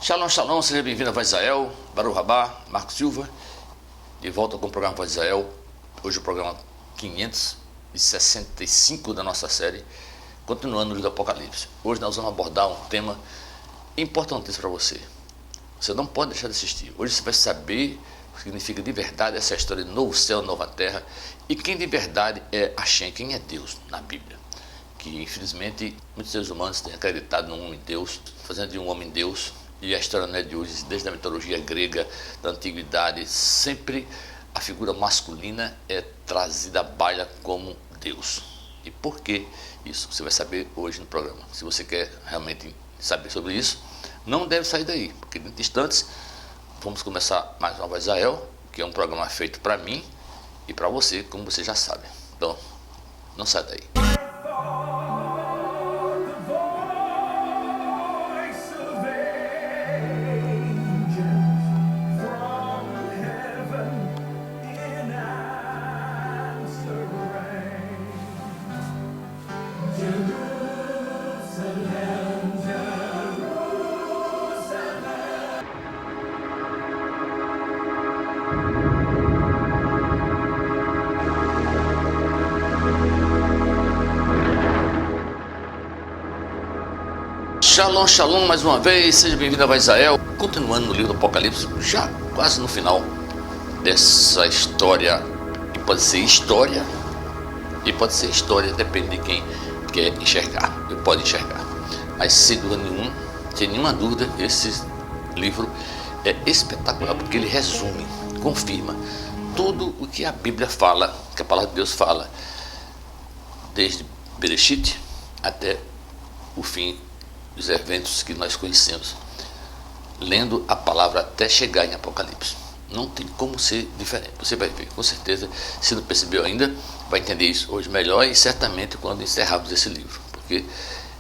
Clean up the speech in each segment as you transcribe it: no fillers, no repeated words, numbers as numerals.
Shalom, shalom, seja bem-vindo a Voz de Israel, Baruch Rabá, Marco Silva, de volta com o programa Voz de Israel, hoje o programa 565 da nossa série, continuando no livro do Apocalipse. Hoje nós vamos abordar um tema importantíssimo para você. Você não pode deixar de assistir. Hoje você vai saber o que significa de verdade essa história de novo céu, nova terra, e quem de verdade é Hashem, quem é Deus na Bíblia. Que infelizmente muitos seres humanos têm acreditado num homem Deus, fazendo de um homem Deus. E a história não é de hoje, desde a mitologia grega, da antiguidade, sempre a figura masculina é trazida à baila como Deus. E por que isso? Você vai saber hoje no programa. Se você quer realmente saber sobre isso, não deve sair daí, porque dentro de instantes vamos começar mais uma Voz de Israel, que é um programa feito para mim e para você, como você já sabe. Então, não sai daí. Shalom, shalom, mais uma vez, seja bem-vindo a Voz de Israel. Continuando no livro do Apocalipse, já quase no final dessa história, que pode ser história, e pode ser história, depende de quem quer enxergar, pode enxergar. Mas sem nenhuma dúvida, esse livro é espetacular, porque ele resume, confirma tudo o que a Bíblia fala, que a palavra de Deus fala, desde Bereshit até o fim dos eventos que nós conhecemos, lendo a palavra até chegar em Apocalipse. Não tem como ser diferente. Você vai ver, com certeza, se não percebeu ainda, vai entender isso hoje melhor e certamente quando encerrarmos esse livro, porque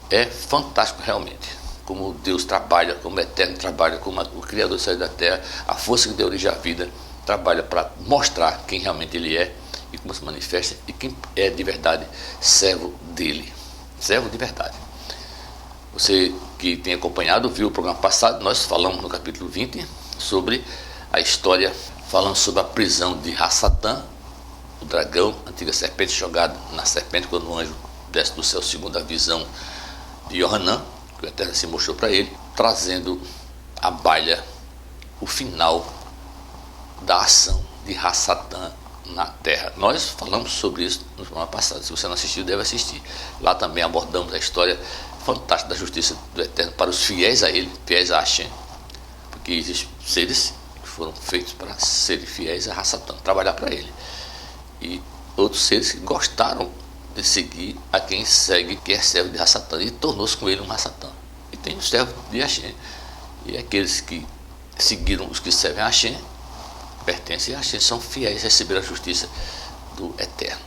é fantástico realmente como Deus trabalha, como o Eterno trabalha, como o Criador do céu e da terra, a força que deu origem à vida, trabalha para mostrar quem realmente Ele é e como se manifesta e quem é de verdade servo dele, servo de verdade. Você que tem acompanhado, viu o programa passado, nós falamos no capítulo 20 sobre a história, falando sobre a prisão de Hassatan, o dragão, a antiga serpente jogada na serpente, quando o anjo desce do céu, segundo a visão de Yohanan, que o Eterno se mostrou para ele, trazendo à baila o final da ação de Hassatan na terra. Nós falamos sobre isso no programa passado. Se você não assistiu, deve assistir. Lá também abordamos a história fantástica da justiça do Eterno para os fiéis a Ele, fiéis a Hashem, porque existem seres que foram feitos para serem fiéis a Hassatan, trabalhar para Ele, e outros seres que gostaram de seguir a quem segue, que é servo de Hassatan, e tornou-se com ele um Hassatan. E tem o servo de Hashem, e aqueles que seguiram os que servem a Hashem, pertencem a Hashem, são fiéis, receberam a justiça do Eterno.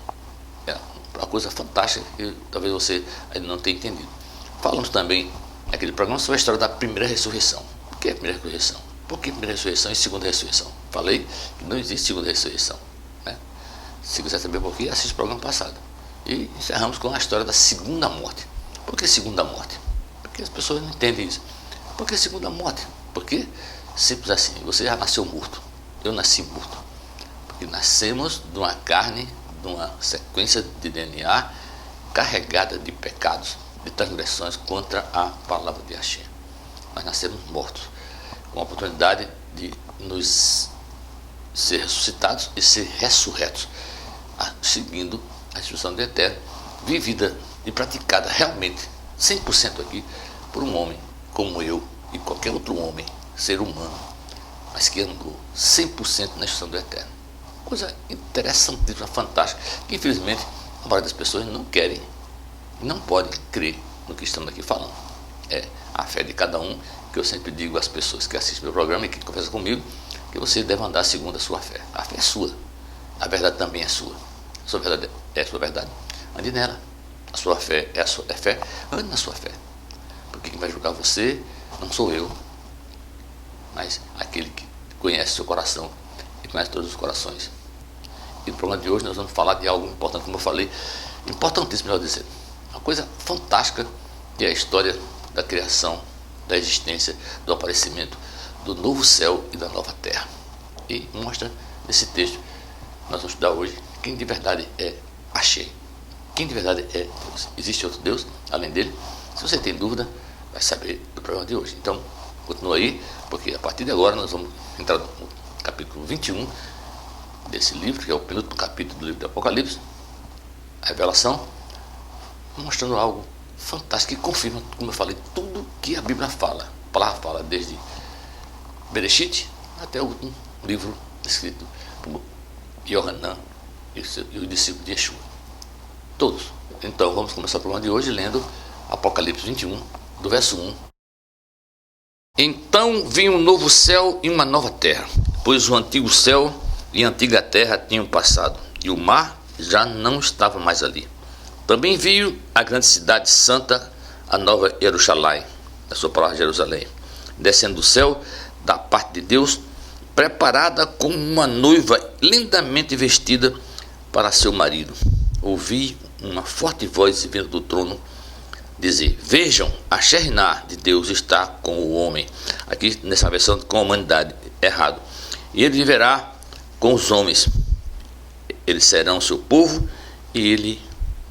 É uma coisa fantástica que talvez você ainda não tenha entendido. Falamos também naquele programa sobre a história da primeira ressurreição. O que é a primeira ressurreição? Por que primeira ressurreição e segunda ressurreição? Falei que não existe segunda ressurreição, né? Se quiser saber por quê, assiste o programa passado. E encerramos com a história da segunda morte. Por que segunda morte? Porque as pessoas não entendem isso. Por que segunda morte? Porque, simples assim, você já nasceu morto. Eu nasci morto. Porque nascemos de uma carne, de uma sequência de DNA carregada de pecados, de transgressões contra a palavra de Hashem. Nós nascemos mortos, com a oportunidade de nos ser ressuscitados e ser ressurretos, seguindo a instrução do Eterno, vivida e praticada realmente 100% aqui por um homem como eu e qualquer outro homem, ser humano, mas que andou 100% na instrução do Eterno. Coisa interessantíssima, fantástica, que infelizmente a maioria das pessoas não querem e não podem crer no que estamos aqui falando. É a fé de cada um, que eu sempre digo às pessoas que assistem meu programa e que conversam comigo, que você deve andar segundo a sua fé. A fé é sua, a verdade também é sua. A sua verdade é a sua verdade. Ande nela. A sua fé é a sua fé, ande na sua fé. Porque quem vai julgar você não sou eu, mas aquele que conhece seu coração e conhece todos os corações. E no programa de hoje nós vamos falar de algo importante, como eu falei, importantíssimo, melhor dizer. Uma coisa fantástica, que é a história da criação da existência, do aparecimento do novo céu e da nova terra. E mostra nesse texto que nós vamos estudar hoje quem de verdade é Axé. Quem de verdade é Deus. Existe outro Deus além dele? Se você tem dúvida, vai saber do programa de hoje. Então, continua aí, porque a partir de agora nós vamos entrar no capítulo 21 desse livro, que é o penúltimo capítulo do livro do Apocalipse, a revelação, mostrando algo fantástico que confirma, como eu falei, tudo que a Bíblia fala. A palavra fala desde Bereshit até o último livro escrito por Yohanan e o discípulo de Yeshua. Todos. Então vamos começar o programa de hoje lendo Apocalipse 21, do verso 1. Então vi um novo céu e uma nova terra, pois o antigo céu e a antiga terra tinham passado, e o mar já não estava mais ali. Também vi a grande cidade santa, a nova Jerusalém, a sua palavra Jerusalém, descendo do céu da parte de Deus, preparada como uma noiva lindamente vestida para seu marido. Ouvi uma forte voz vindo do trono dizer: vejam, a Shekhinah de Deus está com o homem. Aqui nessa versão com a humanidade, errado. E ele viverá com os homens. Eles serão seu povo e ele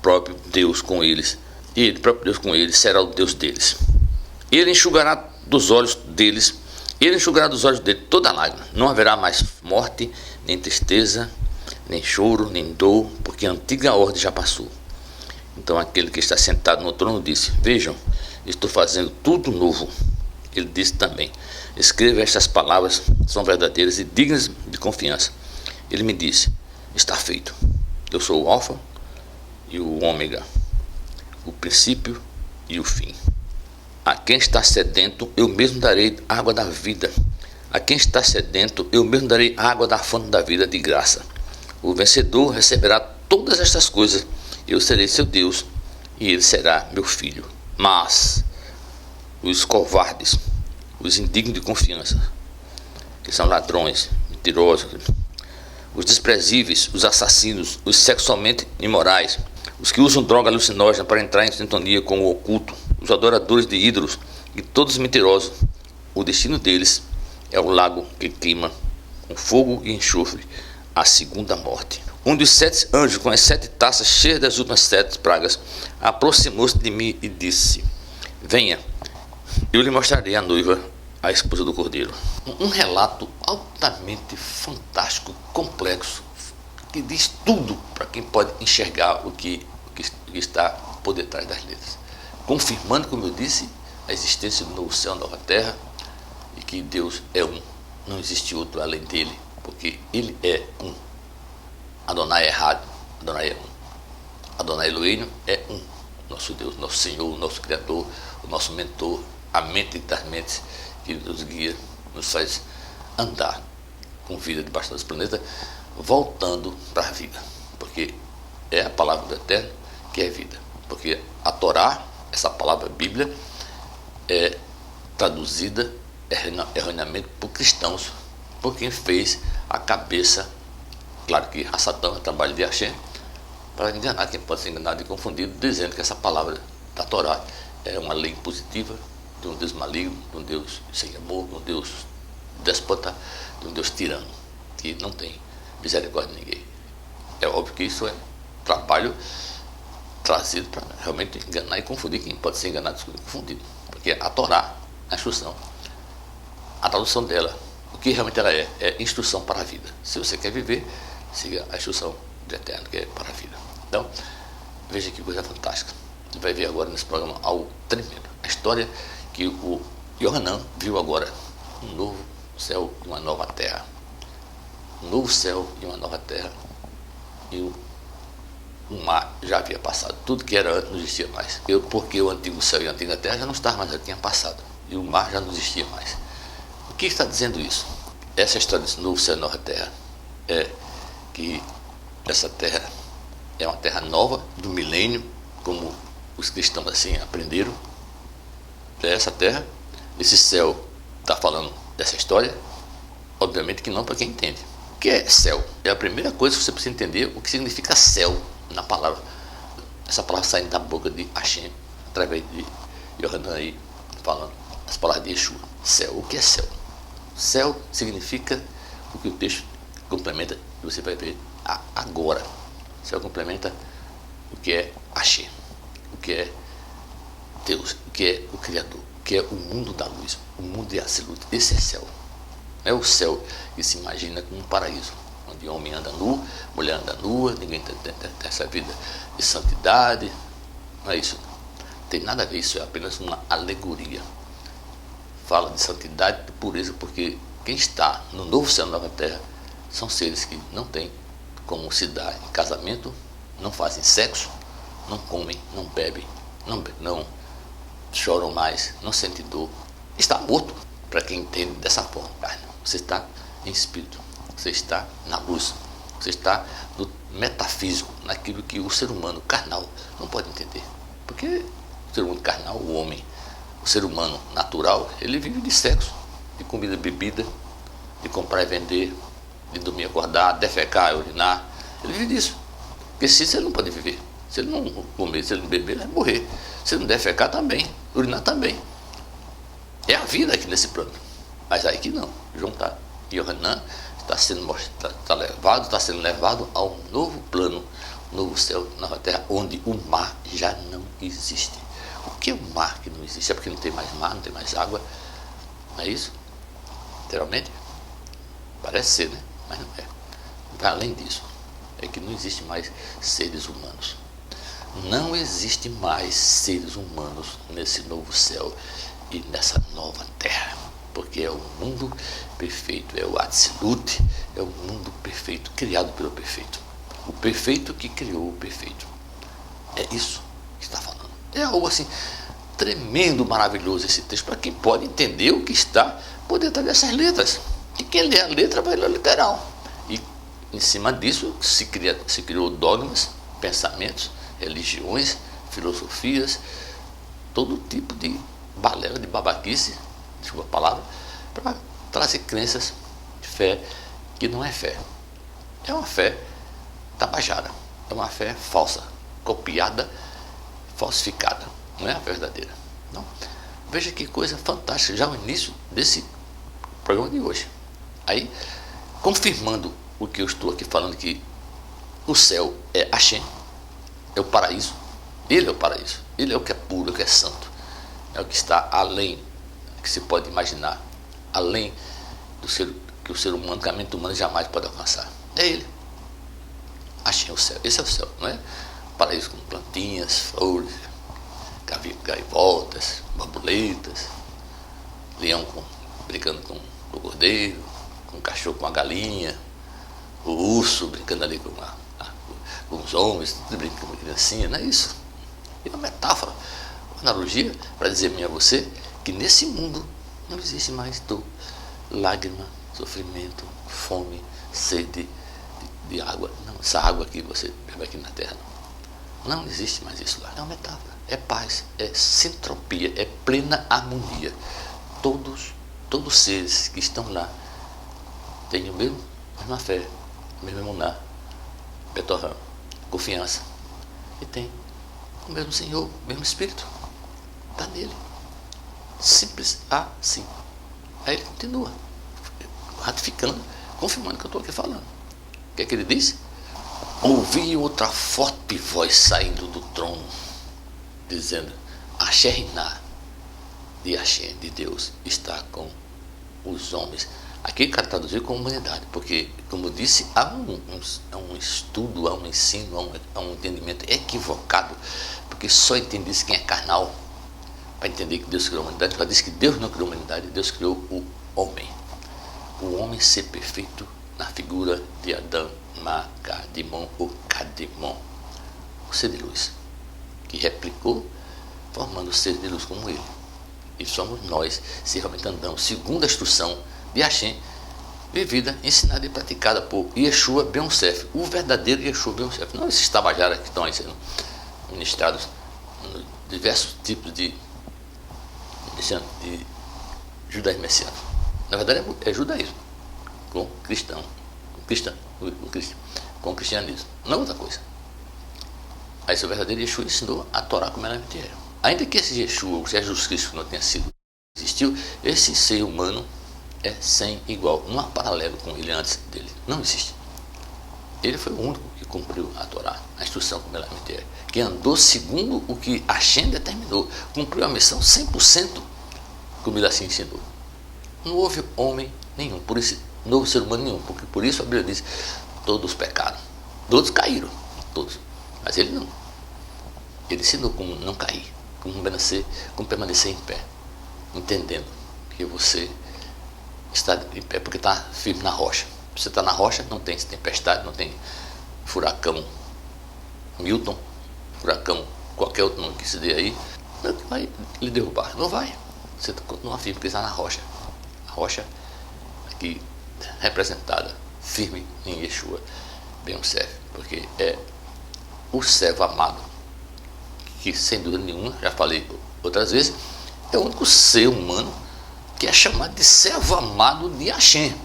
próprio Deus com eles. E ele próprio Deus com eles será o Deus deles. Ele enxugará dos olhos deles. Ele enxugará dos olhos dele toda lágrima. Não haverá mais morte, nem tristeza, nem choro, nem dor, porque a antiga ordem já passou. Então aquele que está sentado no trono disse: vejam, estou fazendo tudo novo. Ele disse também: escreva estas palavras, são verdadeiras e dignas de confiança. Ele me disse: está feito. Eu sou o Alfa e o Ômega, o princípio e o fim. A quem está sedento, eu mesmo darei água da vida. A quem está sedento, eu mesmo darei água da fonte da vida de graça. O vencedor receberá todas estas coisas. Eu serei seu Deus e ele será meu filho. Mas os covardes, os indignos de confiança, que são ladrões, mentirosos, os desprezíveis, os assassinos, os sexualmente imorais, os que usam droga alucinógena para entrar em sintonia com o oculto, os adoradores de ídolos e todos os mentirosos, o destino deles é o lago que queima com fogo e enxofre, a segunda morte. Um dos 7 anjos, com as 7 taças cheias das últimas 7 pragas, aproximou-se de mim e disse: venha, eu lhe mostrarei a noiva, a esposa do Cordeiro. Um relato altamente fantástico, complexo, que diz tudo para quem pode enxergar o que está por detrás das letras, confirmando, como eu disse, a existência do novo céu e nova terra, e que Deus é um, não existe outro além dele, porque ele é um. Adonai é errado, Adonai é um. Adonai Elohim é um. Nosso Deus, nosso Senhor, nosso Criador, o nosso mentor, a mente das mentes que nos guia, nos faz andar com vida debaixo desse planeta, voltando para a vida, porque é a palavra do Eterno que é vida. Porque a Torá, essa palavra Bíblia, é traduzida erroneamente por cristãos, por quem fez a cabeça. Claro que a Satã é trabalho de Axé para enganar quem pode ser enganado e confundido, dizendo que essa palavra da Torá é uma lei positiva de um Deus maligno, de um Deus sem amor, de um Deus déspota, de um Deus tirano, que não tem misericórdia de ninguém. É óbvio que isso é trabalho trazido para realmente enganar e confundir quem pode ser enganado e confundido. Porque a Torá, a instrução, a tradução dela, o que realmente ela é instrução para a vida. Se você quer viver, siga a instrução do Eterno, que é para a vida. Então, veja que coisa fantástica. Você vai ver agora nesse programa algo tremendo. A história que o Yohanan viu agora, um novo céu e uma nova terra. Um novo céu e uma nova terra. E o mar já havia passado. Tudo que era antes não existia mais. Porque o antigo céu e a antiga terra já não estavam mais, já tinha passado. E o mar já não existia mais. O que está dizendo isso? Essa história desse novo céu e nova terra é que essa terra é uma terra nova do milênio, como os cristãos assim aprenderam. É essa terra, esse céu está falando dessa história? Obviamente que não, para quem entende. O que é céu? É a primeira coisa que você precisa entender o que significa céu na palavra. Essa palavra saindo da boca de Hashem, através de Yohanan aí, falando as palavras de Yeshua. Céu. O que é céu? Céu significa o que o texto complementa, você vai ver agora. Céu complementa o que é Hashem, o que é Deus, o que é o Criador, o que é o mundo da luz, o mundo de absoluto. Esse é céu. Não é o céu que se imagina como um paraíso, onde o homem anda nu, mulher anda nua, ninguém tem essa vida de santidade. Não é isso. Não tem nada a ver, isso é apenas uma alegoria. Fala de santidade, de pureza, porque quem está no novo céu e nova terra são seres que não têm como se dar em casamento, não fazem sexo, não comem, não bebem, não choram mais, não sentem dor. Está morto, para quem entende dessa forma. Você está em espírito, você está na luz, você está no metafísico, naquilo que o ser humano carnal não pode entender. Porque o ser humano carnal, o homem, o ser humano natural, ele vive de sexo, de comida e bebida, de comprar e vender, de dormir e acordar, defecar, urinar. Ele vive disso. Porque se ele não pode viver, se ele não comer, se ele não beber, ele vai morrer. Se ele não defecar também, urinar também. É a vida aqui nesse plano. Mas aí que não. João está, Yohanan está sendo levado a um novo plano, um novo céu, nova terra, onde o mar já não existe. O que é o mar que não existe? É porque não tem mais mar, não tem mais água. Não é isso? Literalmente? Parece ser, né? Mas não é. Vai além disso. É que não existe mais seres humanos. Não existe mais seres humanos nesse novo céu e nessa nova terra. Porque é o mundo perfeito, é o Atzilut, é o mundo perfeito, criado pelo perfeito. O perfeito que criou o perfeito. É isso que está falando. É algo assim, tremendo, maravilhoso esse texto, para quem pode entender o que está por dentro dessas letras. E quem lê a letra vai ler o literal. E em cima disso se criou dogmas, pensamentos, religiões, filosofias, todo tipo de balela, de babaquice, desculpa a palavra, para trazer crenças de fé que não é fé. É uma fé tabajara, é uma fé falsa, copiada, falsificada, não é a verdadeira. Não. Veja que coisa fantástica, já no início desse programa de hoje. Aí, confirmando o que eu estou aqui falando, que o céu é Hashem, é o paraíso, ele é o paraíso, ele é o que é puro, é o que é santo, é o que está além, que se pode imaginar, além do ser, que o ser humano, que a mente humana jamais pode alcançar. É ele. Hashem é o céu, esse é o céu, não é? Paraíso com plantinhas, flores, gaivotas, borboletas, leão brincando com o cordeiro, com o cachorro com a galinha, o urso brincando ali com os homens, tudo brincando com a criancinha, não é isso? É uma metáfora, uma analogia para dizer a mim e a você que nesse mundo não existe mais dor, lágrima, sofrimento, fome, sede de água. Não, essa água que você bebe aqui na terra, não existe mais isso lá. É uma metáfora, é paz, é sintropia, é plena harmonia. Todos os seres que estão lá têm a mesma fé, a mesma emuná, betorrão, confiança, e tem o mesmo Senhor, o mesmo Espírito, está nele. Simples assim. Aí ele continua ratificando, confirmando o que eu estou aqui falando. O que é que ele diz? Ouvi outra forte voz saindo do trono, dizendo: Axerriná, de Hashem, de Deus, está com os homens. Aqui ele traduziu com humanidade, porque, como eu disse, há um estudo, há um ensino, há um entendimento equivocado, porque só entende isso quem é carnal, para entender que Deus criou a humanidade. Já disse que Deus não criou a humanidade, Deus criou o homem. O homem ser perfeito na figura de Adão, Macadimon ou Cadimon, o ser de luz, que replicou, formando o ser de luz como ele. E somos nós, se realmente andamos segundo a instrução de Hashem, vivida, ensinada e praticada por Yeshua Ben Yosef, o verdadeiro Yeshua Ben Yosef. Não esses tabajaras que estão aí sendo ministrados em diversos tipos de judaísmo messiânico. Na verdade é judaísmo com com cristianismo, não é outra coisa. Aí o verdadeiro Yeshua ensinou a Torá como ela é. Ainda que esse Yeshua, o Jesus Cristo, não tenha sido existiu, esse ser humano é sem igual. Não há paralelo com ele antes dele. Não existe. Ele foi o único que cumpriu a Torá, a instrução como ela é, que andou segundo o que Hashem determinou. Cumpriu a missão 100%, como ele assim ensinou. Não houve homem nenhum, por esse novo ser humano nenhum, porque por isso a Bíblia diz, todos pecaram. Todos caíram, todos. Mas ele não. Ele ensinou como não cair, como permanecer em pé, entendendo que você está em pé porque está firme na rocha. Você está na rocha, não tem tempestade, não tem furacão Milton, furacão qualquer outro nome que se dê aí, não vai lhe derrubar, não vai. Você continua firme porque está na rocha. A rocha aqui representada, firme em Yeshua Ben Yosef, porque é o servo amado, que sem dúvida nenhuma, já falei outras vezes, é o único ser humano que é chamado de servo amado de Hashem.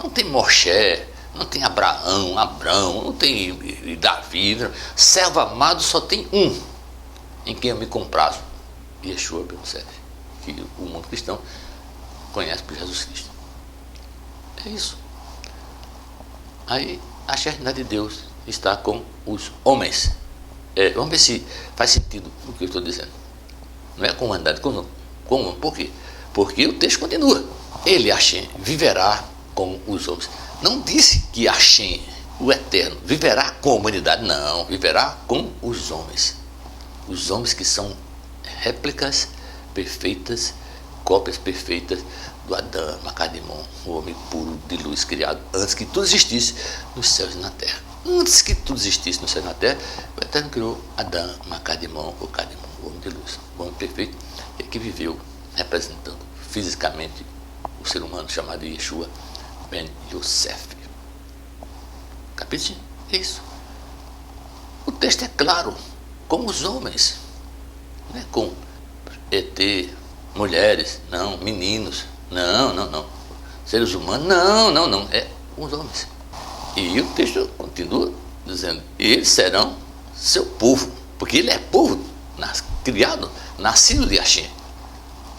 Não tem Moshe, não tem Abraão, não tem Davi. Servo amado só tem um, em quem eu me comprazo, Yeshua Ben Yosef, que o mundo cristão conhece por Jesus Cristo. É isso. Aí a eternidade de Deus está com os homens. Vamos ver se faz sentido o que eu estou dizendo. Não é com a humanidade, por quê? Porque o texto continua. Ele, Hashem, viverá com os homens. Não disse que Hashem, o Eterno, viverá com a humanidade. Não, viverá com os homens. Os homens que são réplicas perfeitas, cópias perfeitas do Adão Macadimon, o homem puro de luz criado antes que tudo existisse nos céus e na terra. Antes que tudo existisse nos céus e na terra, o Eterno criou Adão Macadimon, o homem de luz, o homem perfeito, que viveu representando fisicamente o ser humano chamado Yeshua Ben Yosef. Capite? É isso. O texto é claro, com os homens, não é com ET, mulheres, não, meninos, não, seres humanos, não, é com os homens. E o texto continua dizendo, eles serão seu povo, porque ele é povo, criado, nascido de Hashem,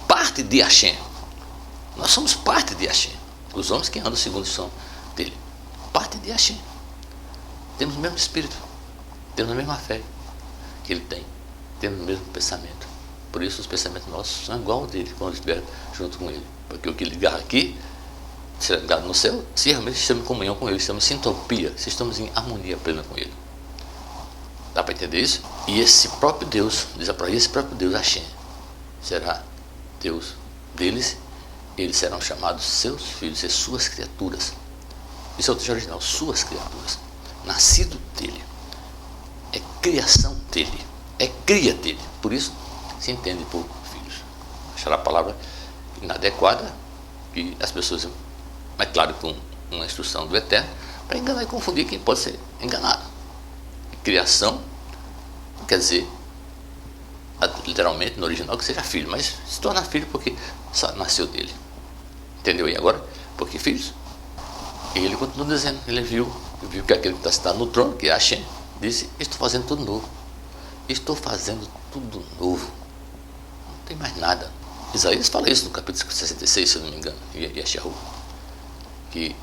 parte de Hashem. Nós somos parte de Hashem, os homens que andam segundo o som dele, parte de Hashem. Temos o mesmo espírito, temos a mesma fé que ele tem, temos o mesmo pensamento. Por isso os pensamentos nossos são igual ao dele, quando estiver junto com ele. Porque o que ligar aqui será ligado no céu, se realmente estamos em comunhão com ele, estamos em sintopia, se estamos em harmonia plena com ele. Dá para entender isso? E esse próprio Deus, diz a palavra, esse próprio Deus, Hashem, será Deus deles, eles serão chamados seus filhos e suas criaturas. Isso é o texto original, suas criaturas, nascido dele, é criação dele, é cria dele, por isso se entende por filhos. Achar a palavra inadequada, que as pessoas, é claro, com uma instrução do Eterno, para enganar e confundir quem pode ser enganado. Criação quer dizer, literalmente, no original, que seja filho, mas se torna filho porque nasceu dele. Entendeu aí agora? Porque filhos. E ele continua dizendo, ele viu que aquele que está sentado no trono, que é Hashem, disse, estou fazendo tudo novo. Estou fazendo tudo novo. Não tem mais nada. Isaías fala isso no capítulo 66, se eu não me engano, e Yeshayahu, que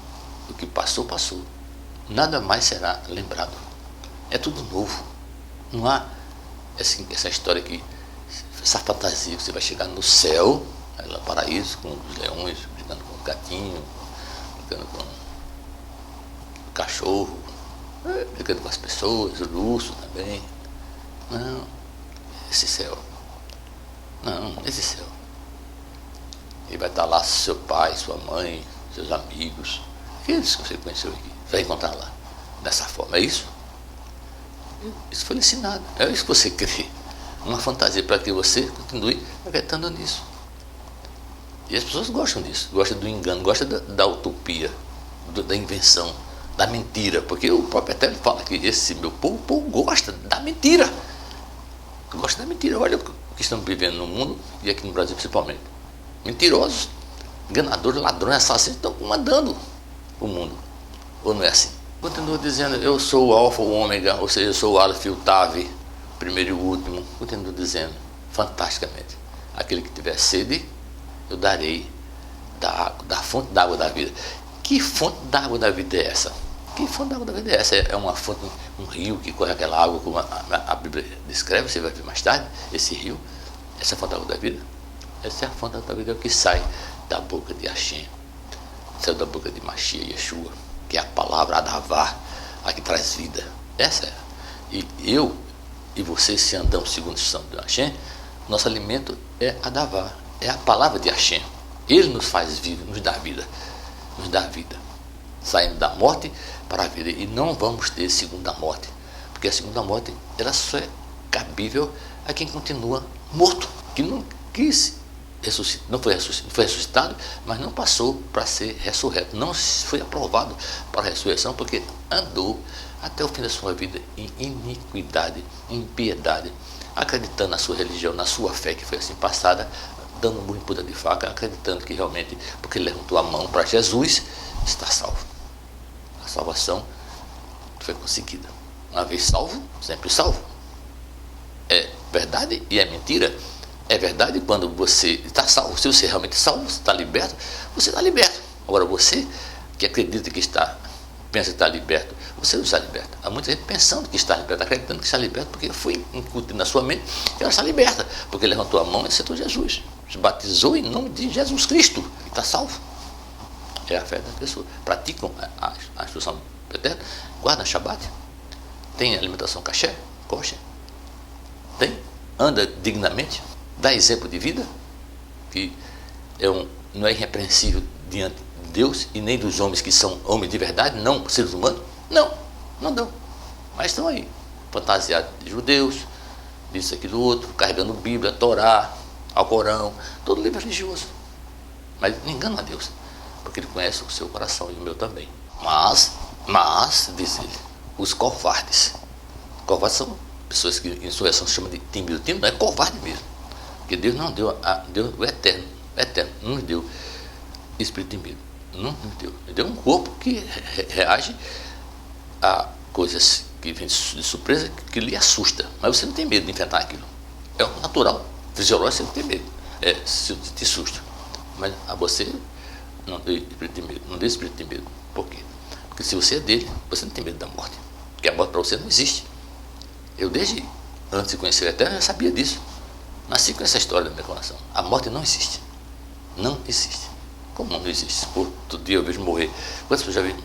o que passou, passou. Nada mais será lembrado. É tudo novo. Não há essa história aqui, essa fantasia que você vai chegar no céu, aí lá paraíso, com os leões, brincando com o gatinho, brincando com o cachorro, brincando com as pessoas, o urso também. Não, esse céu. Não, esse céu. E vai estar lá seu pai, sua mãe, seus amigos, aqueles que você conheceu aqui, vai encontrar lá, dessa forma. É isso? Isso foi ensinado. É isso que você crê. Uma fantasia para que você continue acreditando nisso. E as pessoas gostam disso, gostam do engano, gostam da utopia, da invenção, da mentira. Porque o próprio Eterno fala que esse meu povo, o povo gosta da mentira. Gosta da mentira. Olha o que estamos vivendo no mundo e aqui no Brasil principalmente. Mentirosos, enganadores, ladrões, assassinos estão comandando o mundo. Ou não é assim? Continua dizendo, eu sou o alfa, o ômega, ou seja, eu sou o Aleph e o Tav, primeiro e o último. Continua dizendo, fantasticamente, aquele que tiver sede, eu darei da fonte d'água da vida. Que fonte d'água da vida é essa? Que fonte d'água da vida é essa? É uma fonte, um rio que corre aquela água, como a Bíblia descreve, você vai ver mais tarde, esse rio. Essa é a fonte d'água da vida? Essa é a fonte d'água da vida, é o que sai da boca de Hashem, saiu da boca de Mashiach, Yeshua, que é a palavra Adavá, a que traz vida. Essa é. E eu e você, se andamos segundo o instrução de Hashem, nosso alimento é Adavá, é a palavra de Hashem. Ele nos faz vivo, nos dá vida, nos dá vida. Saindo da morte para a vida. E não vamos ter segunda morte, porque a segunda morte ela só é cabível a quem continua morto, que não quis ressuscitar, não foi ressuscitado, mas não passou para ser ressurreto, não foi aprovado para a ressurreição, porque andou até o fim da sua vida em iniquidade, em impiedade, acreditando na sua religião, na sua fé que foi assim passada, dando um punhada de faca, acreditando que realmente, porque ele levantou a mão para Jesus, está salvo. A salvação foi conseguida. Uma vez salvo, sempre salvo. É verdade e é mentira. É verdade quando você está salvo. Se você realmente salvo, você está liberto, você está liberto. Agora você que acredita que está, pensa que está liberto, você não está liberto. Há muita gente pensando que está liberto, acreditando que está liberto, porque foi incutido na sua mente que ela está liberta, porque levantou a mão e aceitou Jesus, se batizou em nome de Jesus Cristo e está salvo. É a fé da pessoa. Praticam a instrução eterna, guardam Shabat, tem alimentação kosher, tem, anda dignamente, dá exemplo de vida, que não é irrepreensível diante de Deus e nem dos homens que são homens de verdade, não seres humanos. Não dão. Mas estão aí, fantasiados de judeus, disso, aquilo, outro, carregando Bíblia, Torá, Alcorão, todo livro religioso. Mas não engana a Deus, porque Ele conhece o seu coração e o meu também. Mas, diz ele, os covardes são pessoas que em sua versão se chama de tímido. Tímido não é covarde mesmo, porque Deus não deu, Deus, o eterno, não nos deu espírito de medo, não nos deu. Ele deu um corpo que reage a coisas que vêm de surpresa, que lhe assusta, mas você não tem medo de enfrentar aquilo. É o natural, fisiológico, você não tem medo, se te assusta. Mas a você não dê espírito de medo, não dê espírito de medo. Por quê? Porque se você é dele, você não tem medo da morte, porque a morte para você não existe. Eu desde antes de conhecer o Eterno, eu já sabia disso. Nasci com essa história no meu coração. A morte não existe. Não existe. Como não existe? Outro dia eu vejo morrer. Quantas pessoas já viram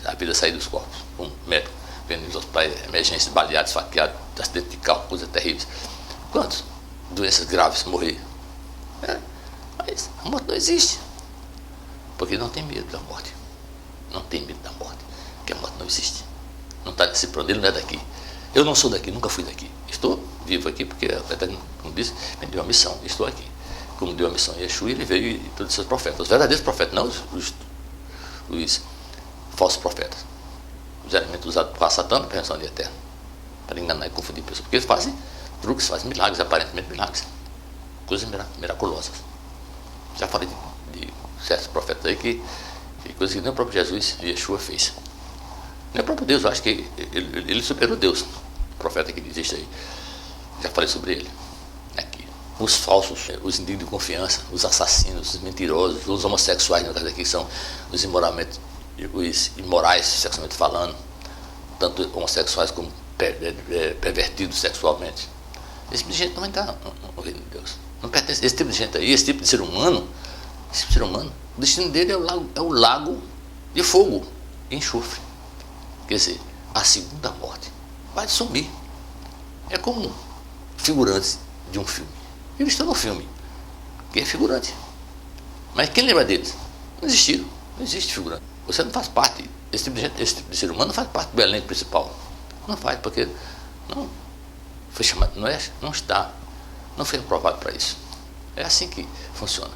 a vida sair dos corpos? Um médico vendo nos hospitais, emergências, baleados, esfaqueados, acidente de carro, coisas terríveis. Quantas doenças graves morrer? Mas a morte não existe. Porque não tem medo da morte. Não tem medo da morte. Porque a morte não existe. Não está nesse plano, ele não é daqui. Eu não sou daqui, nunca fui daqui. Estou vivo aqui porque, como disse, me deu uma missão. Estou aqui. Como deu a missão a Yeshua, ele veio e todos os seus profetas. Os verdadeiros profetas, não os falsos profetas. Os elementos usados por Satã para a pensão de eterno. Para enganar e confundir pessoas. Porque eles fazem truques, fazem milagres, aparentemente milagres. Coisas miraculosas. Já falei de certos profetas aí que coisas que nem o próprio Jesus e Yeshua fez. Nem o próprio Deus, eu acho que ele superou Deus. O profeta que existe aí. Já falei sobre ele. Aqui. Os falsos, os indignos de confiança, os assassinos, os mentirosos, os homossexuais, no caso aqui, são os os imorais, sexualmente falando, tanto homossexuais como pervertidos sexualmente. Esse tipo de gente não está no reino de Deus. Não pertence. Esse tipo de gente aí, esse tipo de ser humano, o destino dele é o lago de fogo e enxofre. Quer dizer, a segunda morte vai sumir. É como figurantes de um filme. Eles estão no filme, que é figurante. Mas quem lembra deles? Não existiram. Não existe figurante. Você não faz parte, esse tipo de gente, esse tipo de ser humano não faz parte do elenco principal. Não faz, porque não foi chamado, não foi aprovado para isso. É assim que funciona.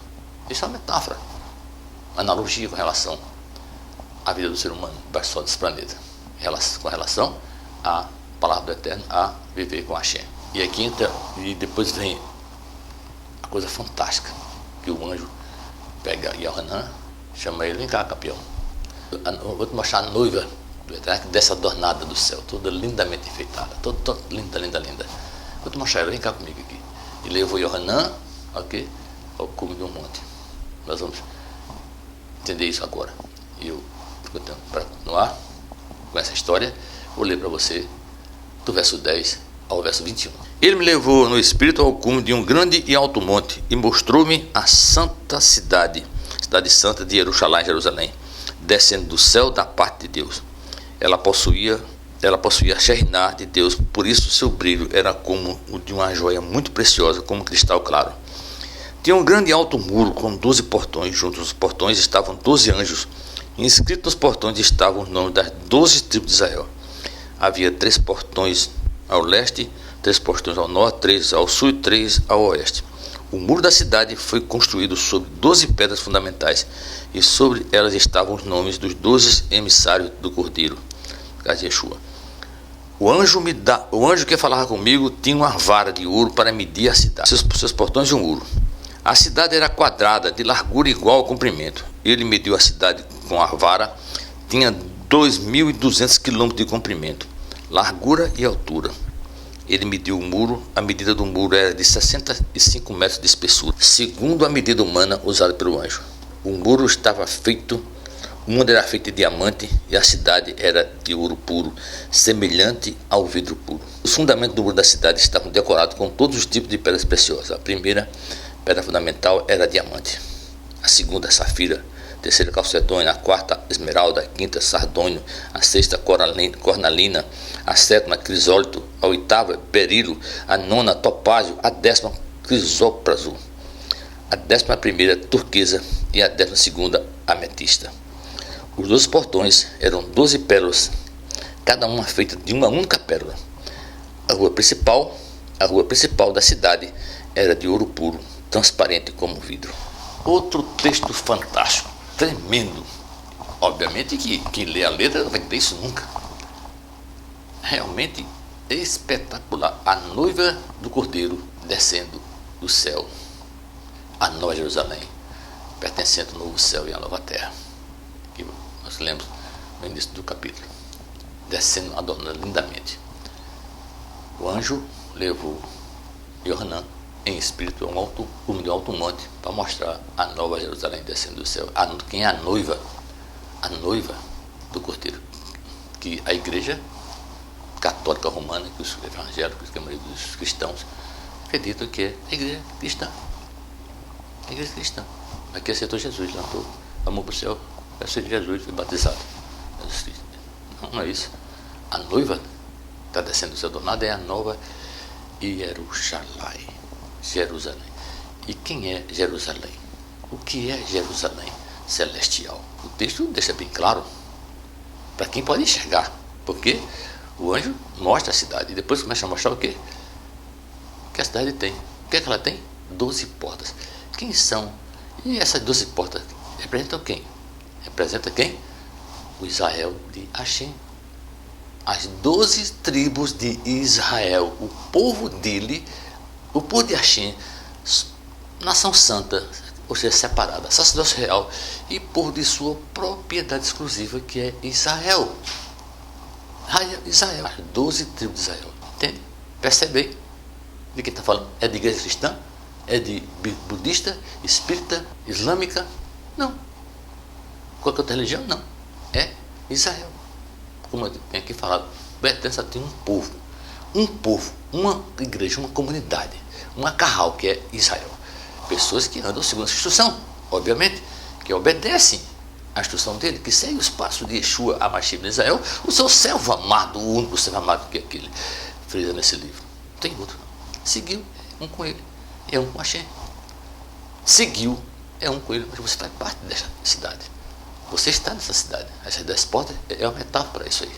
Isso é uma metáfora, uma analogia com relação à vida do ser humano debaixo do sol desse planeta, com relação à palavra do Eterno, a viver com Hashem. E aqui entra, e depois vem a coisa fantástica, que o anjo pega Yohanan, chama ele, vem cá, campeão. Vou te mostrar a noiva do Eterno, que desce adornada do céu, toda lindamente enfeitada, toda linda. Vou te mostrar ela, vem cá comigo aqui. E levou Yohanan, ok? ao cume de um monte. Nós vamos entender isso agora. E eu, para continuar com essa história, vou ler para você do verso 10 ao verso 21. Ele me levou no espírito ao cume de um grande e alto monte e mostrou-me a santa cidade, cidade santa de Jerusalém, descendo do céu da parte de Deus. Ela possuía a Shekhinah de Deus, por isso seu brilho era como o de uma joia muito preciosa, como cristal claro. Tinha um grande e alto muro com 12 portões. Junto aos portões estavam 12 anjos. Inscritos nos portões estavam os nomes das 12 tribos de Israel. Havia 3 portões ao leste, 3 portões ao norte, 3 ao sul e 3 ao oeste. O muro da cidade foi construído sobre 12 pedras fundamentais, e sobre elas estavam os nomes dos 12 emissários do Cordeiro, Yeshua. O anjo que falava comigo tinha uma vara de ouro para medir a cidade, seus portões e o muro. A cidade era quadrada, de largura igual ao comprimento. Ele mediu a cidade com a vara, tinha 2.200 quilômetros de comprimento, largura e altura. Ele mediu o muro, a medida do muro era de 65 metros de espessura, segundo a medida humana usada pelo anjo. O muro era feito de diamante e a cidade era de ouro puro, semelhante ao vidro puro. Os fundamentos do muro da cidade estavam decorados com todos os tipos de pedras preciosas. A primeira pedra fundamental era diamante, a segunda safira, a terceira calcedônio, a quarta esmeralda, a quinta sardônio, a sexta cornalina, a sétima crisólito, a oitava berilo, a nona topázio, a 10ª crisópraso, a 11ª turquesa e a 12ª ametista. Os 12 portões eram 12 pérolas, cada uma feita de uma única pérola. A rua principal da cidade era de ouro puro, transparente como vidro. Outro texto fantástico, tremendo. Obviamente que quem lê a letra não vai ter isso nunca. Realmente espetacular. A noiva do Cordeiro descendo do céu, a Nova Jerusalém, pertencendo ao novo céu e à nova terra, que nós lemos no início do capítulo, descendo, adornando lindamente. O anjo levou Yohanan em espírito a um cume de um alto monte para mostrar a Nova Jerusalém descendo do céu. Quem é a noiva? A noiva do Cordeiro, que a igreja católica romana, que os evangélicos, que a maioria dos cristãos acreditam que é a igreja cristã. A igreja cristã. Aqui aceitou Jesus, levantou, amou para o céu, aceitou Jesus, foi batizado. Não é isso. A noiva está descendo do céu adornada é a nova Jerusalém. E quem é Jerusalém? O que é Jerusalém celestial? O texto deixa bem claro para quem pode enxergar, porque o anjo mostra a cidade e depois começa a mostrar o quê? O que a cidade tem. O que é que ela tem? 12 portas. Quem são? E essas 12 portas representam quem? Representa quem? O Israel de Hashem. As 12 tribos de Israel, o povo dele, o povo de Hashem, nação santa, ou seja, separada, sacerdócio real e povo de sua propriedade exclusiva, que é Israel. Israel, as 12 tribos de Israel. Entende? Percebe aí de quem está falando? É de igreja cristã? É de budista, espírita, islâmica? Não. Qualquer outra religião? Não. É Israel. Como eu tenho aqui falado, Betesda tem um povo, uma igreja, uma comunidade, uma carral, que é Israel. Pessoas que andam segundo a instrução, obviamente, que obedecem a instrução dele, que seguem os passos de Yeshua, a Mashiach de Israel, o seu servo amado, o único servo amado que aquele frisa nesse livro. Não tem outro. Seguiu, é um com ele, é um com Hashem. Seguiu, é um com ele, mas você faz parte dessa cidade. Você está nessa cidade. Essas 10 portas é uma metáfora para isso aí.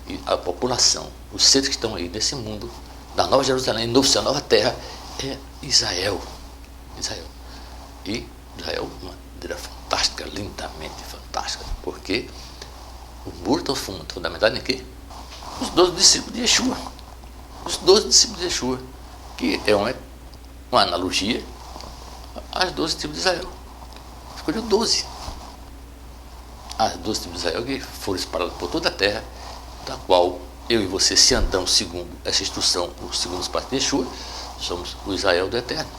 E a população, os seres que estão aí nesse mundo, da Nova Jerusalém, novo céu, nova terra, é Israel. E Israel, uma maneira fantástica, lindamente fantástica, porque o muro está fundamentado em quê? Os 12 discípulos de Yeshua. Os 12 discípulos de Yeshua, que é uma analogia às 12 tribos de Israel. Escolheu 12. As 12 tribos de Israel que foram espalhadas por toda a terra, da qual eu e você, se andamos segundo essa instrução, segundo os passos de Yeshua, somos o Israel do Eterno.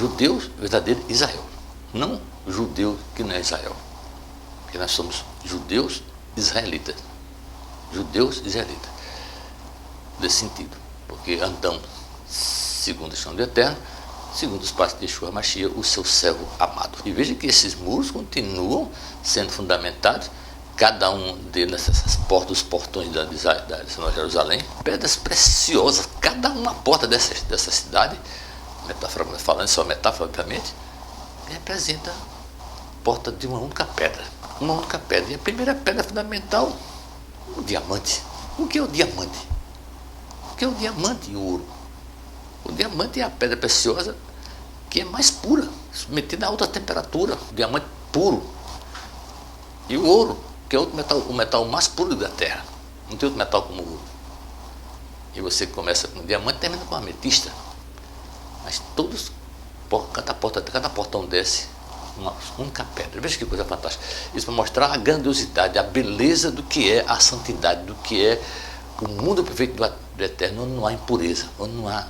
judeus, verdadeiro Israel. Não judeu que não é Israel. Porque nós somos judeus israelitas. Judeus israelitas. Nesse sentido. Porque andamos segundo o Espírito do Eterno, segundo os passos de Yeshua Mashiach, o seu servo amado. E veja que esses muros continuam sendo fundamentados, cada um deles nessas portas, os portões da Nova Jerusalém, pedras preciosas, cada uma porta dessa cidade, metaforicamente falando, só metaforicamente, representa a porta de uma única pedra. Uma única pedra. E a primeira pedra fundamental, o diamante. O que é o diamante? O que é o diamante e o ouro? O diamante é a pedra preciosa que é mais pura, submetida a alta temperatura. O diamante puro. E o ouro, que é o metal mais puro da terra. Não tem outro metal como o ouro. E você começa com o diamante e termina com a ametista. Mas todos, cada portão desce uma única pedra. Veja que coisa fantástica. Isso para mostrar a grandiosidade, a beleza do que é a santidade, do que é o mundo perfeito do Eterno, onde não há impureza, onde não há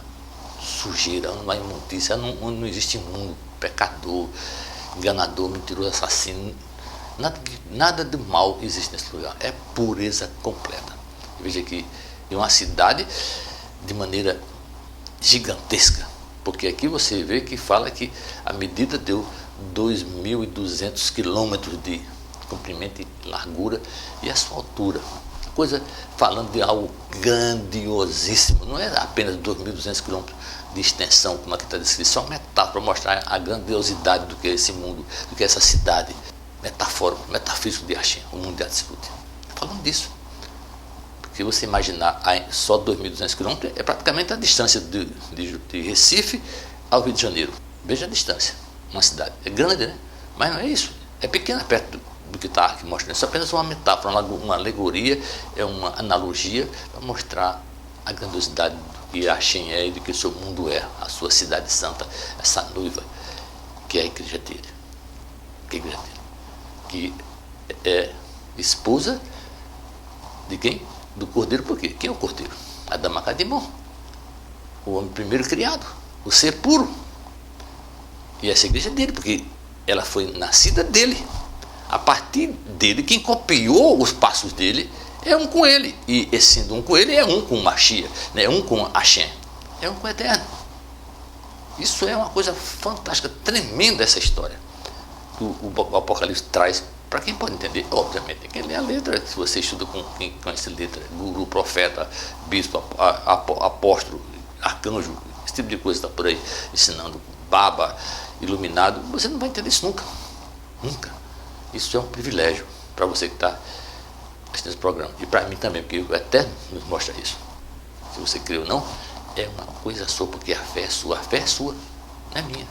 sujeira, onde não há imundícia, onde não existe imundo, pecador, enganador, mentiroso, assassino. Nada de mal existe nesse lugar. É pureza completa. Veja aqui, em uma cidade de maneira gigantesca. Porque aqui você vê que fala que a medida deu 2.200 quilômetros de comprimento e largura e a sua altura. Coisa falando de algo grandiosíssimo. Não é apenas 2.200 quilômetros de extensão, como aqui está descrito, só metáfora para mostrar a grandiosidade do que é esse mundo, do que é essa cidade. Metafórico, metafísico de Hashem, o mundo de Atzilut. Falando disso. Porque você imaginar só 2.200 quilômetros, é praticamente a distância de Recife ao Rio de Janeiro. Veja a distância. Uma cidade. É grande, né? Mas não é isso. É pequena perto do que está aqui mostrando. Isso é apenas uma metáfora, uma alegoria, é uma analogia para mostrar a grandiosidade do que Hashem é e do que o seu mundo é. A sua cidade santa, essa noiva, que é a igreja dele. Que é a igreja dele. Que é esposa de quem? Do Cordeiro. Por quê? Quem é o Cordeiro? Adão Acadimon, o homem primeiro criado, o ser puro. E essa igreja é dele, porque ela foi nascida dele. A partir dele, quem copiou os passos dele é um com ele. E sendo um com ele, é um com o Mashiach, né? Um com Hashem, é um com o Eterno. Isso é uma coisa fantástica, tremenda essa história. O Apocalipse traz, para quem pode entender, obviamente, quem lê a letra, se você estuda com quem conhece a letra, guru, profeta, bispo, apóstolo, arcanjo, esse tipo de coisa está por aí, ensinando, baba, iluminado, você não vai entender isso nunca. Nunca. Isso é um privilégio para você que está assistindo esse programa. E para mim também, porque o Eterno nos mostra isso. Se você crê ou não, é uma coisa sua, porque a fé é sua, não é minha.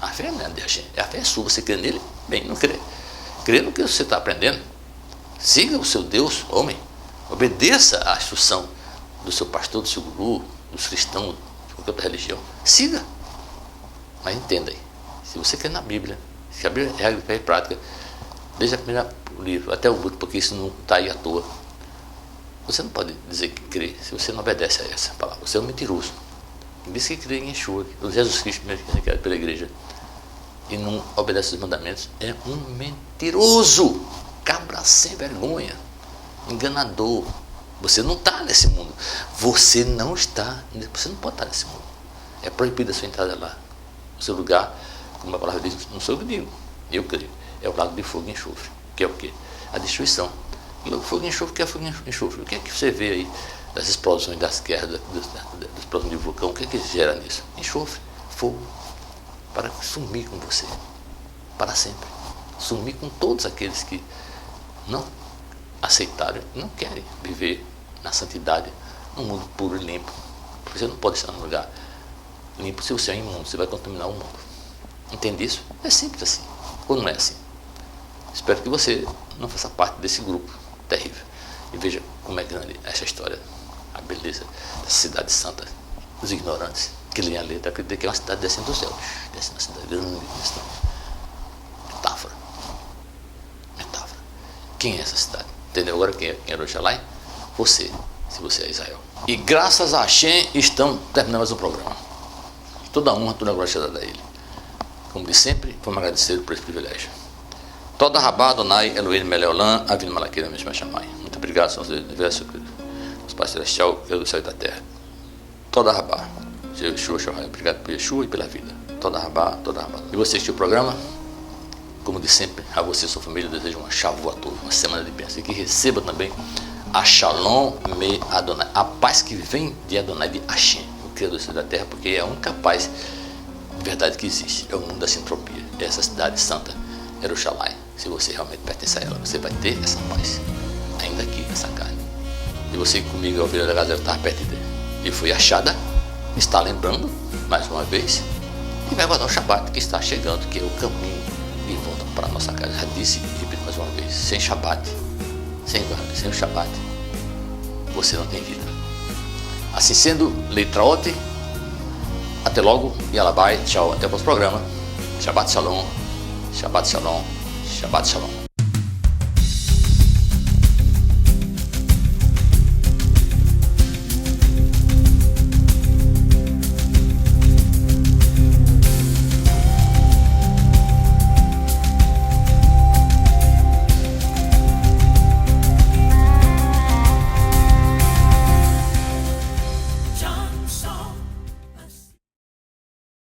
A fé não é de Hashem, a fé é sua, você crê nele, bem, não crê. Crê no que você está aprendendo. Siga o seu Deus, homem. Obedeça à instrução do seu pastor, do seu guru, dos cristãos, de qualquer outra religião. Siga. Mas entenda aí, se você crê na Bíblia, se a Bíblia é regra de fé e prática, desde a primeira livro até o último, porque isso não está aí à toa. Você não pode dizer que crê se você não obedece a essa palavra. Você é um mentiroso. Diz que crê em Yeshua, em Jesus Cristo, pela igreja, e não obedece os mandamentos, é um mentiroso, cabra sem vergonha, enganador. Você não está nesse mundo. Você não pode estar nesse mundo. É proibida a sua entrada lá. O seu lugar, como a palavra diz, não sou eu que digo, eu creio, é o lago de fogo e enxofre, que é o quê? A destruição. E o fogo e enxofre, o que é fogo e enxofre? O que é que você vê aí das explosões, das guerras, das explosões de vulcão? O que é que gera nisso? Enxofre, fogo, para sumir com você, para sempre. Sumir com todos aqueles que não aceitaram, não querem viver na santidade, num mundo puro e limpo. Porque você não pode estar num lugar limpo se você é imundo, você vai contaminar o mundo. Entende isso? É simples assim, ou não é assim? Espero que você não faça parte desse grupo terrível. E veja como é grande essa história, a beleza da cidade santa, dos ignorantes que leem a letra, acreditam que é uma cidade descendo do céu, descendo uma cidade grande. Metáfora. Quem é essa cidade? Entendeu agora quem é Jerusalém? Você, se você é Israel. E graças a Hashem terminamos o programa. Toda honra, toda glória dada a ele. como de sempre, vamos agradecer por esse privilégio. Toda Rabá, Adonai, Elohim, Meleolam, Avinu Malaqueira, mesmo chamai. Muito obrigado, Senhor Deus do universo, nosso Pai Celestial, Deus do céu e da terra. Toda Rabá, Yeshua, obrigado por Yeshua e pela vida. Toda Rabá, toda Rabá. E você assistiu o programa? Como de sempre, a você e sua família, eu desejo uma Shavuot a todos, uma semana de bênção. E que receba também a Shalom me Adonai, a paz que vem de Adonai, de Hashem, o Criador do céu e da terra, porque é a única paz de verdade que existe. É o mundo da sintropia, é essa cidade santa, Jerusalém. Se você realmente pertence a ela, você vai ter essa paz, ainda aqui nessa carne. E você comigo, a ovelha da gazela, estava perdida e foi achada, está lembrando, mais uma vez, e vai guardar o Shabat que está chegando, que é o caminho de volta para a nossa casa. Já disse e repito mais uma vez, sem Shabat, sem o Shabat, você não tem vida. Assim sendo, Leitraote, até logo, e Alabai, tchau, até o próximo programa. Shabbat Shalom, Shabbat Shalom, Shabbat Shalom.